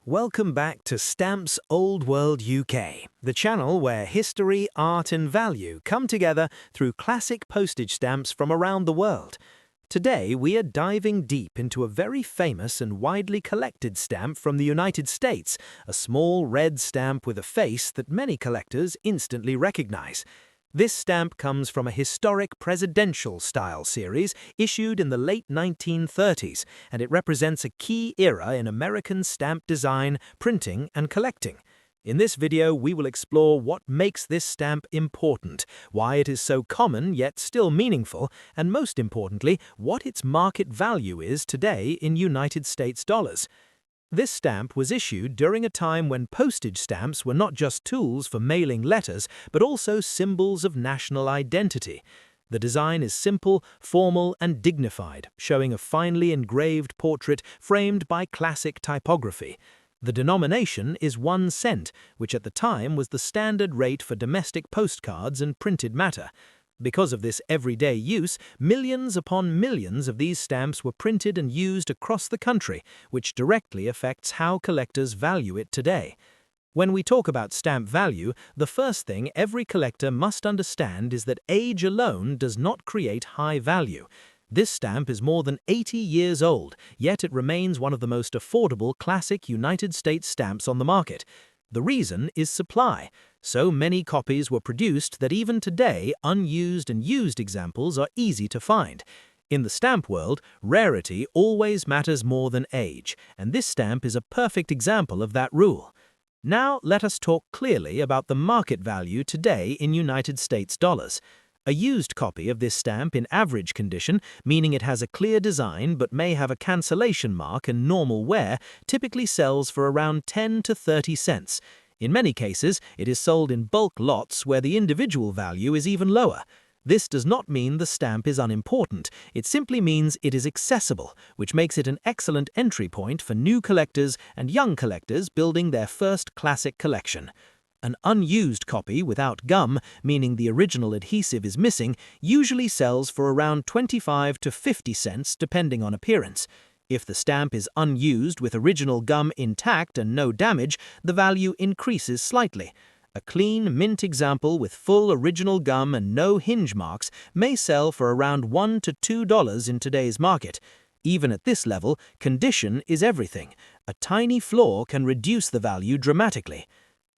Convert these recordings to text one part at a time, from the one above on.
Welcome back to Stamps Old World UK, the channel where history, art and value come together through classic postage stamps from around the world. Today we are diving deep into a very famous and widely collected stamp from the United States, a small red stamp with a face that many collectors instantly recognize. This stamp comes from a historic presidential-style series issued in the late 1930s, and it represents a key era in American stamp design, printing, and collecting. In this video, we will explore what makes this stamp important, why it is so common yet still meaningful, and most importantly, what its market value is today in United States dollars. This stamp was issued during a time when postage stamps were not just tools for mailing letters, but also symbols of national identity. The design is simple, formal, and dignified, showing a finely engraved portrait framed by classic typography. The denomination is 1 cent, which at the time was the standard rate for domestic postcards and printed matter. Because of this everyday use, millions upon millions of these stamps were printed and used across the country, which directly affects how collectors value it today. When we talk about stamp value, the first thing every collector must understand is that age alone does not create high value. This stamp is more than 80 years old, yet it remains one of the most affordable classic United States stamps on the market. The reason is supply. So many copies were produced that even today, unused and used examples are easy to find. In the stamp world, rarity always matters more than age, and this stamp is a perfect example of that rule. Now let us talk clearly about the market value today in United States dollars. A used copy of this stamp in average condition, meaning it has a clear design but may have a cancellation mark and normal wear, typically sells for around 10 to 30 cents. In many cases, it is sold in bulk lots where the individual value is even lower. This does not mean the stamp is unimportant, it simply means it is accessible, which makes it an excellent entry point for new collectors and young collectors building their first classic collection. An unused copy without gum, meaning the original adhesive is missing, usually sells for around 25 to 50 cents depending on appearance. If the stamp is unused with original gum intact and no damage, the value increases slightly. A clean, mint example with full original gum and no hinge marks may sell for around $1 to $2 in today's market. Even at this level, condition is everything. A tiny flaw can reduce the value dramatically.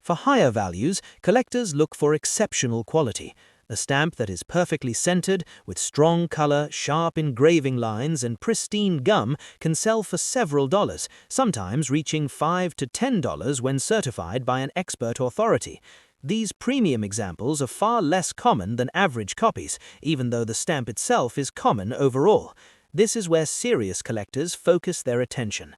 For higher values, collectors look for exceptional quality. A stamp that is perfectly centered, with strong color, sharp engraving lines, and pristine gum can sell for several dollars, sometimes reaching $5 to $10 when certified by an expert authority. These premium examples are far less common than average copies, even though the stamp itself is common overall. This is where serious collectors focus their attention.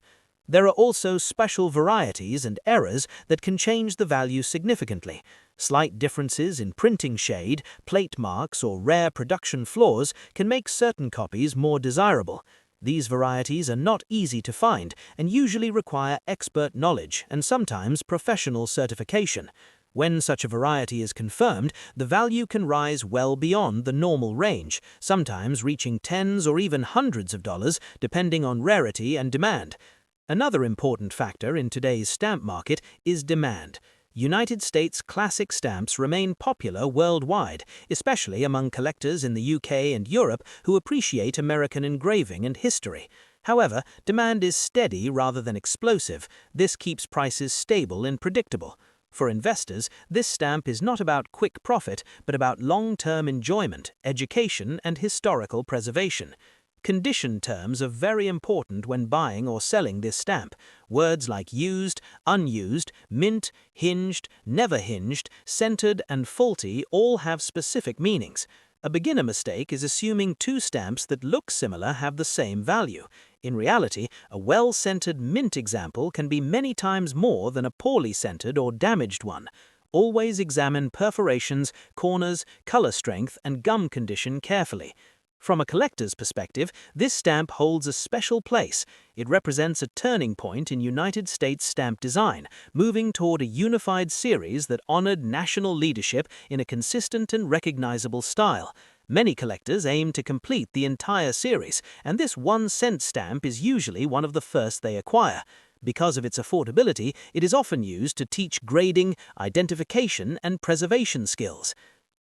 There are also special varieties and errors that can change the value significantly. Slight differences in printing shade, plate marks, or rare production flaws can make certain copies more desirable. These varieties are not easy to find and usually require expert knowledge and sometimes professional certification. When such a variety is confirmed, the value can rise well beyond the normal range, sometimes reaching tens or even hundreds of dollars depending on rarity and demand. Another important factor in today's stamp market is demand. United States classic stamps remain popular worldwide, especially among collectors in the UK and Europe who appreciate American engraving and history. However, demand is steady rather than explosive. This keeps prices stable and predictable. For investors, this stamp is not about quick profit, but about long-term enjoyment, education, and historical preservation. Condition terms are very important when buying or selling this stamp. Words like used, unused, mint, hinged, never hinged, centered, and faulty all have specific meanings. A beginner mistake is assuming two stamps that look similar have the same value. In reality, a well-centered mint example can be many times more than a poorly centered or damaged one. Always examine perforations, corners, color strength, and gum condition carefully. From a collector's perspective, this stamp holds a special place. It represents a turning point in United States stamp design, moving toward a unified series that honored national leadership in a consistent and recognizable style. Many collectors aim to complete the entire series, and this 1 cent stamp is usually one of the first they acquire. Because of its affordability, it is often used to teach grading, identification, and preservation skills.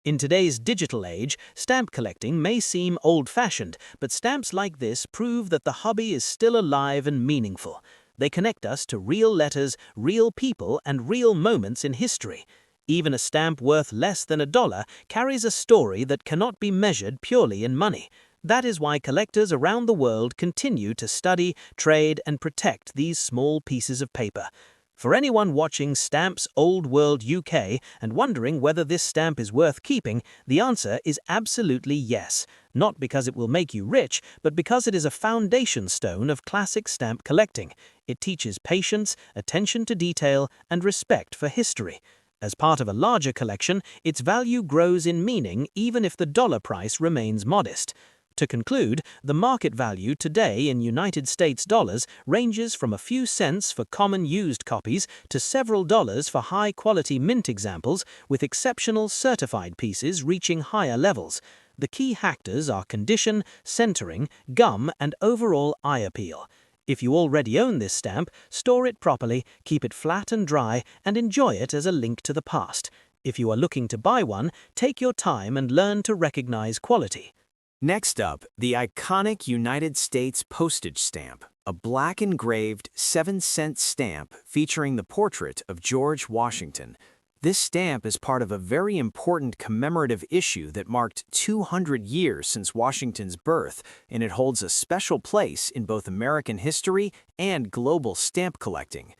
In today's digital age, stamp collecting may seem old-fashioned, but stamps like this prove that the hobby is still alive and meaningful. They connect us to real letters, real people, and real moments in history. Even a stamp worth less than $1 carries a story that cannot be measured purely in money. That is why collectors around the world continue to study, trade, and protect these small pieces of paper. For anyone watching Stamps Old World UK and wondering whether this stamp is worth keeping, the answer is absolutely yes. Not because it will make you rich, but because it is a foundation stone of classic stamp collecting. It teaches patience, attention to detail, and respect for history. As part of a larger collection, its value grows in meaning even if the dollar price remains modest. To conclude, the market value today in United States dollars ranges from a few cents for common used copies to several dollars for high-quality mint examples, with exceptional certified pieces reaching higher levels. The key factors are condition, centering, gum, and overall eye appeal. If you already own this stamp, store it properly, keep it flat and dry, and enjoy it as a link to the past. If you are looking to buy one, take your time and learn to recognize quality. Next up, the iconic United States postage stamp, a black engraved 7-cent stamp featuring the portrait of George Washington. This stamp is part of a very important commemorative issue that marked 200 years since Washington's birth, and it holds a special place in both American history and global stamp collecting.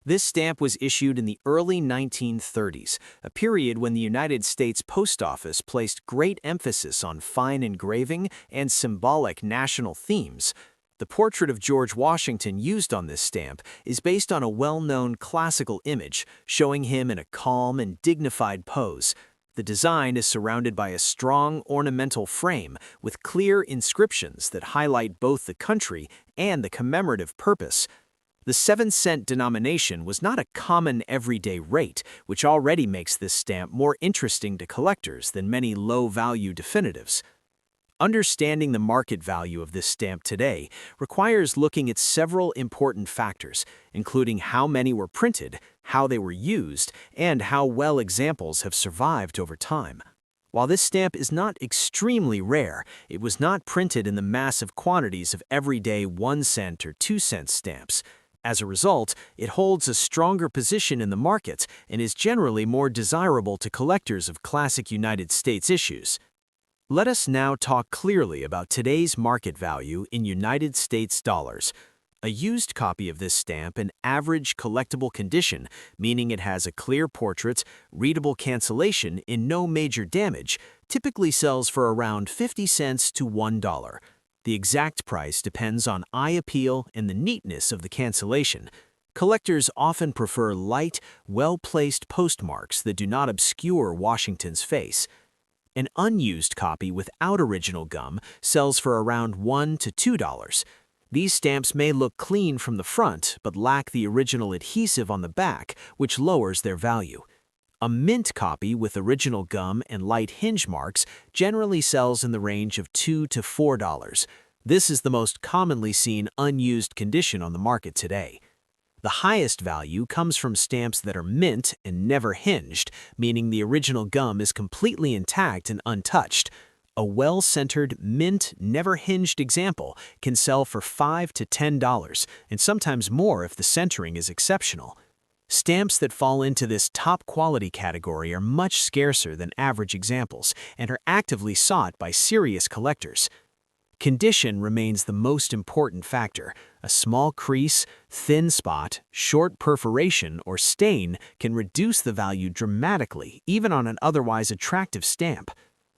This stamp was issued in the early 1930s, a period when the United States Post Office placed great emphasis on fine engraving and symbolic national themes. The portrait of George Washington used on this stamp is based on a well-known classical image, showing him in a calm and dignified pose. The design is surrounded by a strong ornamental frame with clear inscriptions that highlight both the country and the commemorative purpose. The 7-cent denomination was not a common everyday rate, which already makes this stamp more interesting to collectors than many low-value definitives. Understanding the market value of this stamp today requires looking at several important factors, including how many were printed, how they were used, and how well examples have survived over time. While this stamp is not extremely rare, it was not printed in the massive quantities of everyday 1-cent or 2-cent stamps. As a result, it holds a stronger position in the market and is generally more desirable to collectors of classic United States issues. Let us now talk clearly about today's market value in United States dollars. A used copy of this stamp in average collectible condition, meaning it has a clear portrait, readable cancellation, and no major damage, typically sells for around 50 cents to $1. The exact price depends on eye appeal and the neatness of the cancellation. Collectors often prefer light, well-placed postmarks that do not obscure Washington's face. An unused copy without original gum sells for around $1 to $2. These stamps may look clean from the front but lack the original adhesive on the back, which lowers their value. A mint copy with original gum and light hinge marks generally sells in the range of $2 to $4. This is the most commonly seen unused condition on the market today. The highest value comes from stamps that are mint and never hinged, meaning the original gum is completely intact and untouched. A well-centered, mint, never hinged example can sell for $5 to $10, and sometimes more if the centering is exceptional. Stamps that fall into this top-quality category are much scarcer than average examples and are actively sought by serious collectors. Condition remains the most important factor. A small crease, thin spot, short perforation, or stain can reduce the value dramatically, even on an otherwise attractive stamp.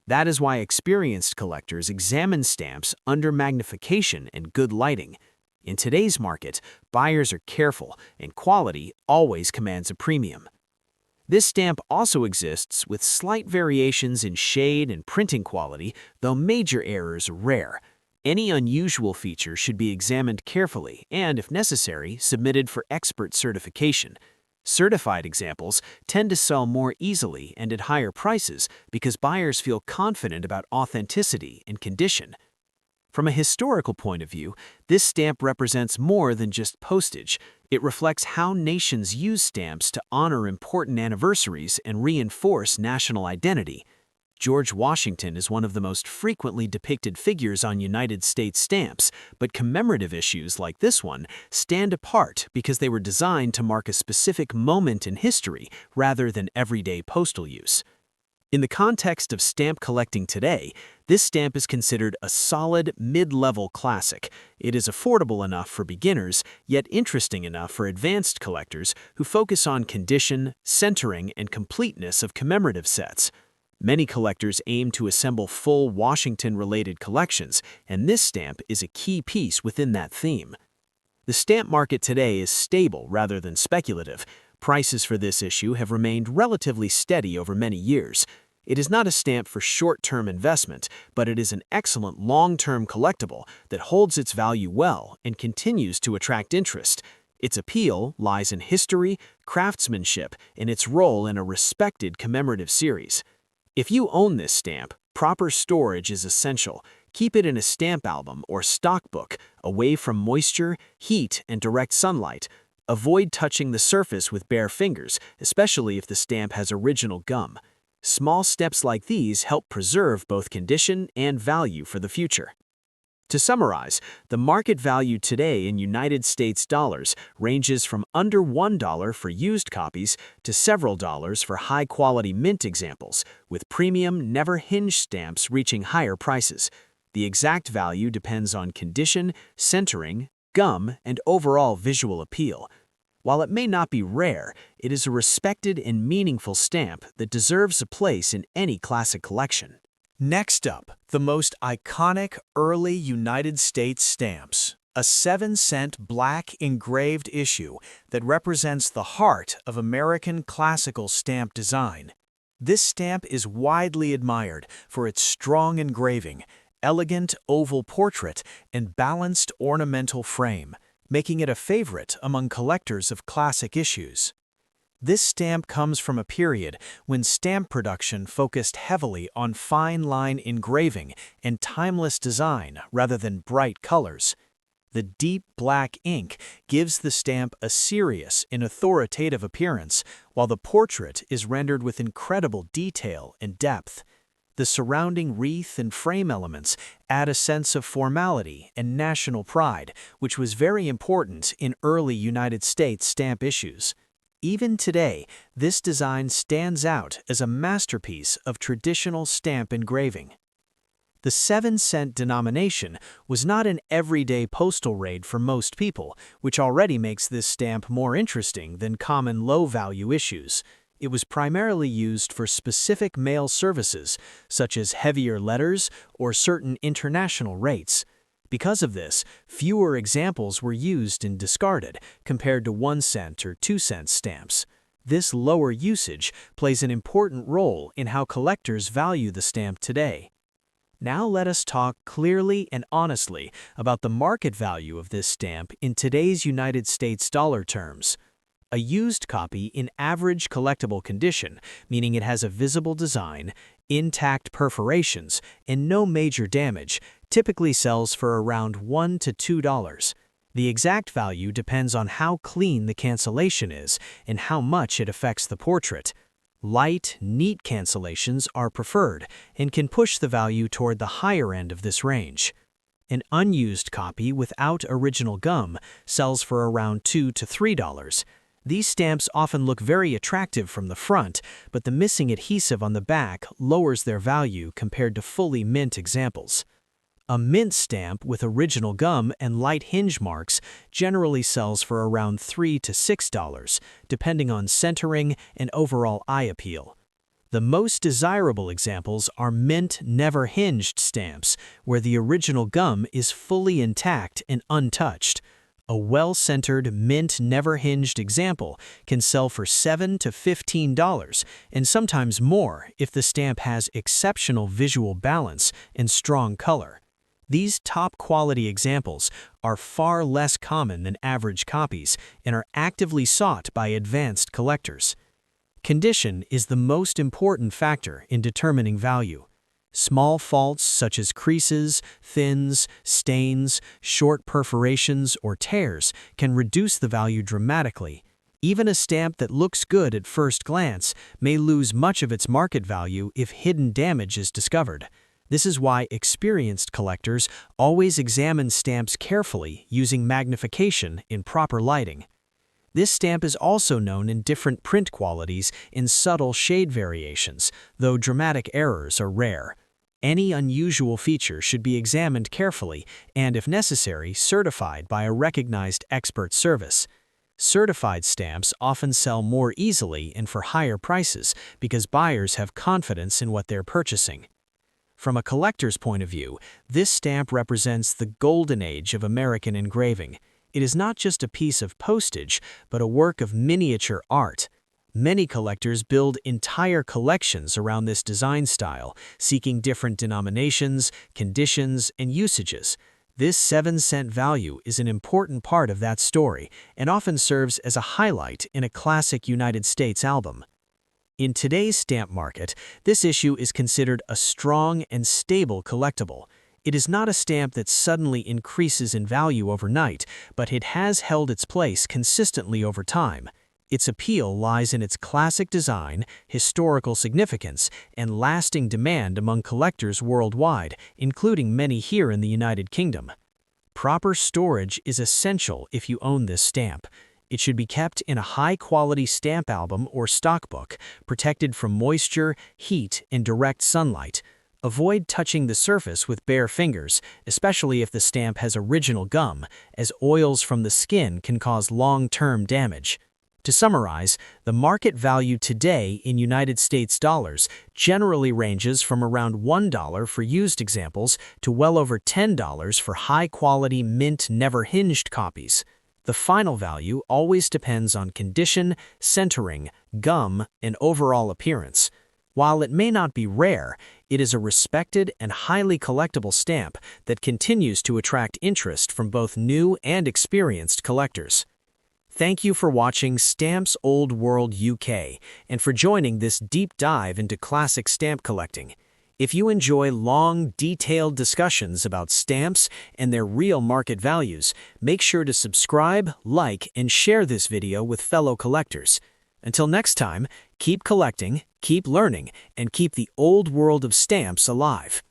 That is why experienced collectors examine stamps under magnification and good lighting. In today's market, buyers are careful, and quality always commands a premium. This stamp also exists with slight variations in shade and printing quality, though major errors are rare. Any unusual feature should be examined carefully and, if necessary, submitted for expert certification. Certified examples tend to sell more easily and at higher prices because buyers feel confident about authenticity and condition. From a historical point of view, this stamp represents more than just postage. It reflects how nations use stamps to honor important anniversaries and reinforce national identity. George Washington is one of the most frequently depicted figures on United States stamps, but commemorative issues like this one stand apart because they were designed to mark a specific moment in history rather than everyday postal use. In the context of stamp collecting today, this stamp is considered a solid, mid-level classic. It is affordable enough for beginners, yet interesting enough for advanced collectors who focus on condition, centering, and completeness of commemorative sets. Many collectors aim to assemble full Washington-related collections, and this stamp is a key piece within that theme. The stamp market today is stable rather than speculative. Prices for this issue have remained relatively steady over many years. It is not a stamp for short-term investment, but it is an excellent long-term collectible that holds its value well and continues to attract interest. Its appeal lies in history, craftsmanship, and its role in a respected commemorative series. If you own this stamp, proper storage is essential. Keep it in a stamp album or stockbook, away from moisture, heat, and direct sunlight. Avoid touching the surface with bare fingers, especially if the stamp has original gum. Small steps like these help preserve both condition and value for the future. To summarize, the market value today in United States dollars ranges from under $1 for used copies to several dollars for high-quality mint examples, with premium, never-hinged stamps reaching higher prices. The exact value depends on condition, centering, gum, and overall visual appeal. While it may not be rare, it is a respected and meaningful stamp that deserves a place in any classic collection. Next up, the most iconic early United States stamps, a 7-cent black engraved issue that represents the heart of American classical stamp design. This stamp is widely admired for its strong engraving, elegant oval portrait, and balanced ornamental frame, making it a favorite among collectors of classic issues. This stamp comes from a period when stamp production focused heavily on fine-line engraving and timeless design rather than bright colors. The deep black ink gives the stamp a serious and authoritative appearance, while the portrait is rendered with incredible detail and depth. The surrounding wreath and frame elements add a sense of formality and national pride, which was very important in early United States stamp issues. Even today, this design stands out as a masterpiece of traditional stamp engraving. The 7-cent denomination was not an everyday postal rate for most people, which already makes this stamp more interesting than common low-value issues. It was primarily used for specific mail services, such as heavier letters or certain international rates. Because of this, fewer examples were used and discarded compared to 1-cent or 2-cent stamps. This lower usage plays an important role in how collectors value the stamp today. Now let us talk clearly and honestly about the market value of this stamp in today's United States dollar terms. A used copy in average collectible condition, meaning it has a visible design, intact perforations, and no major damage, typically sells for around $1 to $2. The exact value depends on how clean the cancellation is and how much it affects the portrait. Light, neat cancellations are preferred and can push the value toward the higher end of this range. An unused copy without original gum sells for around $2 to $3. These stamps often look very attractive from the front, but the missing adhesive on the back lowers their value compared to fully mint examples. A mint stamp with original gum and light hinge marks generally sells for around $3 to $6, depending on centering and overall eye appeal. The most desirable examples are mint never hinged stamps, where the original gum is fully intact and untouched. A well-centered mint never hinged example can sell for $7 to $15, and sometimes more if the stamp has exceptional visual balance and strong color. These top-quality examples are far less common than average copies and are actively sought by advanced collectors. Condition is the most important factor in determining value. Small faults such as creases, thins, stains, short perforations, or tears can reduce the value dramatically. Even a stamp that looks good at first glance may lose much of its market value if hidden damage is discovered. This is why experienced collectors always examine stamps carefully using magnification in proper lighting. This stamp is also known in different print qualities in subtle shade variations, though dramatic errors are rare. Any unusual feature should be examined carefully and, if necessary, certified by a recognized expert service. Certified stamps often sell more easily and for higher prices because buyers have confidence in what they're purchasing. From a collector's point of view, this stamp represents the golden age of American engraving. It is not just a piece of postage, but a work of miniature art. Many collectors build entire collections around this design style, seeking different denominations, conditions, and usages. This 7-cent value is an important part of that story and often serves as a highlight in a classic United States album. In today's stamp market, this issue is considered a strong and stable collectible. It is not a stamp that suddenly increases in value overnight, but it has held its place consistently over time. Its appeal lies in its classic design, historical significance, and lasting demand among collectors worldwide, including many here in the United Kingdom. Proper storage is essential if you own this stamp. It should be kept in a high-quality stamp album or stockbook, protected from moisture, heat, and direct sunlight. Avoid touching the surface with bare fingers, especially if the stamp has original gum, as oils from the skin can cause long-term damage. To summarize, the market value today in United States dollars generally ranges from around $1 for used examples to well over $10 for high-quality mint never hinged copies. The final value always depends on condition, centering, gum, and overall appearance. While it may not be rare, it is a respected and highly collectible stamp that continues to attract interest from both new and experienced collectors. Thank you for watching Stamps Old World UK and for joining this deep dive into classic stamp collecting. If you enjoy long, detailed discussions about stamps and their real market values, make sure to subscribe, like, and share this video with fellow collectors. Until next time, keep collecting, keep learning, and keep the old world of stamps alive.